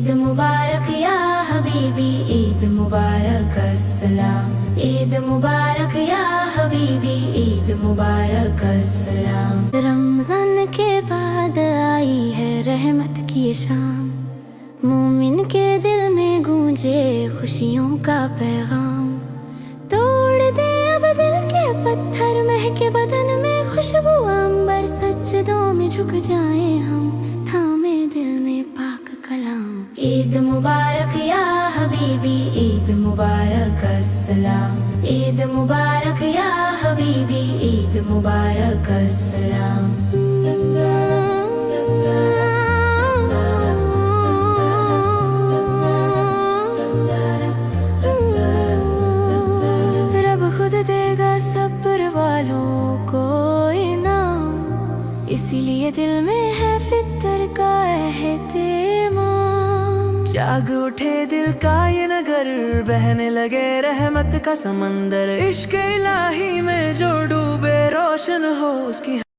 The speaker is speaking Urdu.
عید مبارک یا حبیبی، عید مبارک السلام، عید مبارک یا حبیبی، عید مبارک السلام۔ رمضان کے بعد آئی ہے رحمت کی شام، مومن کے دل میں گونجے خوشیوں کا پیغام۔ توڑ دے اب دل کے پتھر، مہکے بدن میں خوشبو عنبر، سجدوں میں جھک جائیں ہم، تھامے دل میں پاک کلام۔ عید مبارک یا حبیبی، عید مبارک السلام، عید مبارک یا حبیبی، عید مبارک السلام۔ رب خود دے گا صبر والوں کو انعام، اسی لیے دل میں ہے فطر کا اہتمام۔ جاگ اٹھے دل کا یہ نگر، بہنے لگے رحمت کا سمندر، عشق الہی میں جو ڈوبے روشن ہو اس کی